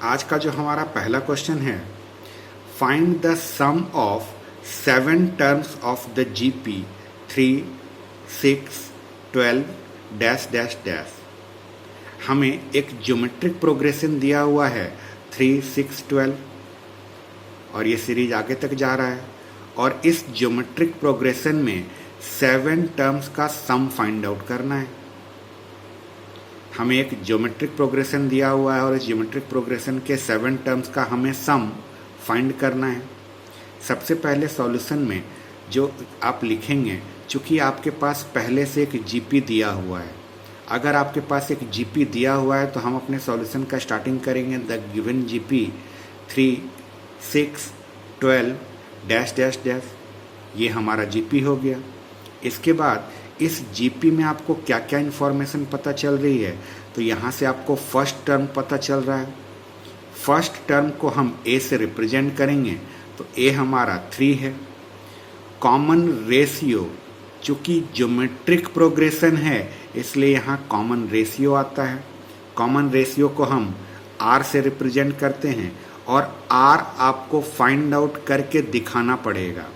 आज का जो हमारा पहला क्वेश्चन है, find the sum of 7 terms of the GP 3, 6, 12 dash dash dash. हमें एक ज्योमेट्रिक प्रोग्रेशन दिया हुआ है 3, 6, 12 और ये सीरीज आगे तक जा रहा है और इस ज्योमेट्रिक प्रोग्रेशन में 7 टर्म्स का सम फाइंड आउट करना है। हमें एक ज्योमेट्रिक प्रोग्रेशन दिया हुआ है और इस ज्योमेट्रिक प्रोग्रेशन के 7 टर्म्स का हमें सम फाइंड करना है। सबसे पहले सॉल्यूशन में जो आप लिखेंगे, चूँकि आपके पास पहले से एक जीपी दिया हुआ है, अगर आपके पास एक जीपी दिया हुआ है तो हम अपने सॉल्यूशन का स्टार्टिंग करेंगे the given GP 3, 6, 12 dash dash dash. ये हमारा जीपी हो गया। इसके बाद इस जीपी में आपको क्या क्या इन्फॉर्मेशन पता चल रही है, तो यहाँ से आपको फर्स्ट टर्म पता चल रहा है। फर्स्ट टर्म को हम ए से रिप्रेजेंट करेंगे तो ए हमारा 3 है। कॉमन रेशियो, चूँकि ज्योमेट्रिक प्रोग्रेशन है इसलिए यहाँ कॉमन रेशियो आता है। कॉमन रेशियो को हम आर से रिप्रेजेंट करते हैं और आर आपको फाइंड आउट करके दिखाना पड़ेगा।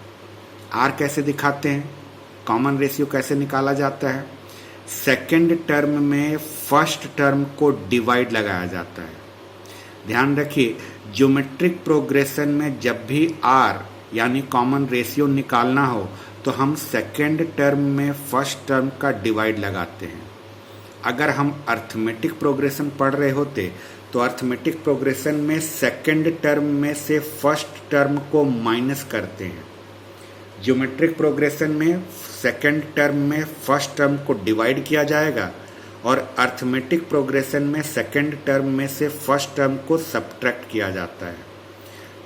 आर कैसे दिखाते हैं, कॉमन रेशियो कैसे निकाला जाता है, सेकंड टर्म में फर्स्ट टर्म को डिवाइड लगाया जाता है। ध्यान रखिए, ज्योमेट्रिक प्रोग्रेशन में जब भी आर यानी कॉमन रेशियो निकालना हो तो हम सेकंड टर्म में फर्स्ट टर्म का डिवाइड लगाते हैं। अगर हम अर्थमेटिक प्रोग्रेशन पढ़ रहे होते तो अर्थमेटिक प्रोग्रेशन में सेकंड टर्म में से फर्स्ट टर्म को माइनस करते हैं। ज्योमेट्रिक प्रोग्रेशन में सेकंड टर्म में फर्स्ट टर्म को डिवाइड किया जाएगा और अर्थमेटिक प्रोग्रेशन में सेकंड टर्म में से फर्स्ट टर्म को सब्ट्रैक्ट किया जाता है।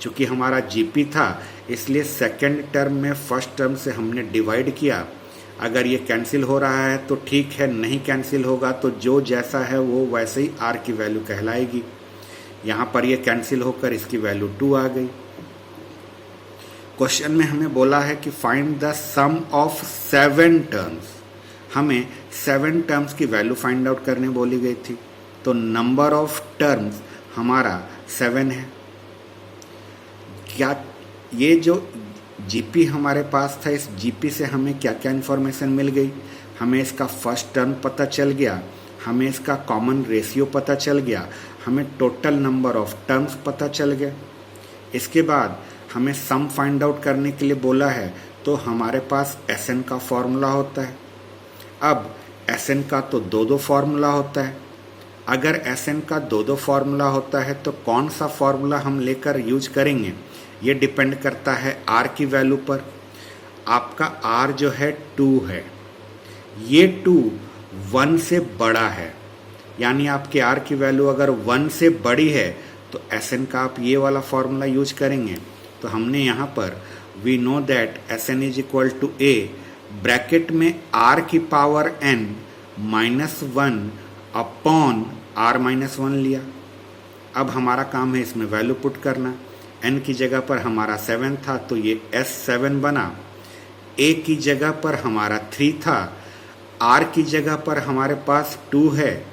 चूँकि हमारा जीपी था इसलिए सेकंड टर्म में फर्स्ट टर्म से हमने डिवाइड किया। अगर ये कैंसिल हो रहा है तो ठीक है, नहीं कैंसिल होगा तो जो जैसा है वो वैसे ही आर की वैल्यू कहलाएगी। यहाँ पर ये कैंसिल होकर इसकी वैल्यू 2 आ गई। क्वेश्चन में हमें बोला है कि find the sum of 7 terms. हमें 7 टर्म्स की वैल्यू फाइंड आउट करने बोली गई थी, तो नंबर ऑफ टर्म्स हमारा 7 है। क्या ये जो जीपी हमारे पास था, इस जीपी से हमें क्या क्या इन्फॉर्मेशन मिल गई? हमें इसका फर्स्ट टर्म पता चल गया, हमें इसका कॉमन रेशियो पता चल गया, हमें टोटल नंबर ऑफ टर्म्स पता चल गया। इसके बाद हमें सम फाइंड आउट करने के लिए बोला है तो हमारे पास एसएन का फॉर्मूला होता है। अब एसएन का तो 2 फॉर्मूला होता है। अगर एसएन का 2 फॉर्मूला होता है तो कौन सा फॉर्मूला हम लेकर यूज करेंगे ये डिपेंड करता है आर की वैल्यू पर। आपका आर जो है 2 है, ये 2 1 से बड़ा है, यानी आपके आर की वैल्यू अगर 1 से बड़ी है तो एसएन का आप ये वाला फॉर्मूला यूज करेंगे। तो हमने यहाँ पर we know that SN is equal to a bracket में आर की पावर n -1 अपॉन आर -1 लिया। अब हमारा काम है इसमें वैल्यू पुट करना। n की जगह पर हमारा 7 था तो ये S7 बना। a की जगह पर हमारा 3 था, r की जगह पर हमारे पास 2 है,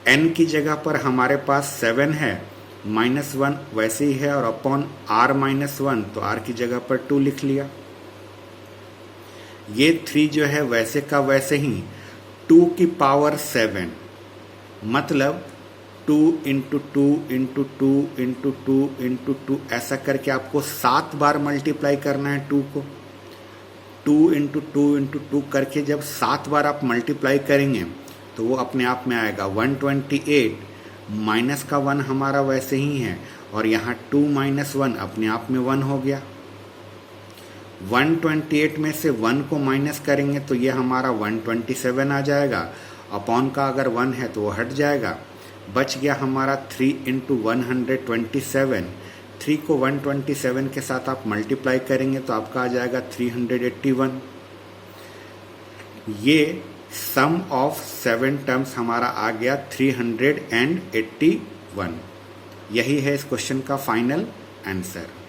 n की जगह पर हमारे पास 7 है, -1 वैसे ही है और अपॉन r -1 तो r की जगह पर 2 लिख लिया। ये 3 जो है वैसे का वैसे ही 2 की पावर 7 मतलब 2 × 2 × 2 × 2 × 2 ऐसा करके आपको 7 बार मल्टीप्लाई करना है 2 को। 2 × 2 × 2 करके जब 7 बार आप मल्टीप्लाई करेंगे तो वो अपने आप में आएगा 128। माइनस का 1 हमारा वैसे ही है और यहाँ 2 - 1 अपने आप में 1 हो गया। 128 में से 1 को माइनस करेंगे तो ये हमारा 127 आ जाएगा। अपॉन का अगर 1 है तो वो हट जाएगा। बच गया हमारा 3 × 127। 3 को 127 के साथ आप मल्टीप्लाई करेंगे तो आपका आ जाएगा 381। ये सम ऑफ 7 टर्म्स हमारा आ गया 381। यही है इस क्वेश्चन का फाइनल आंसर।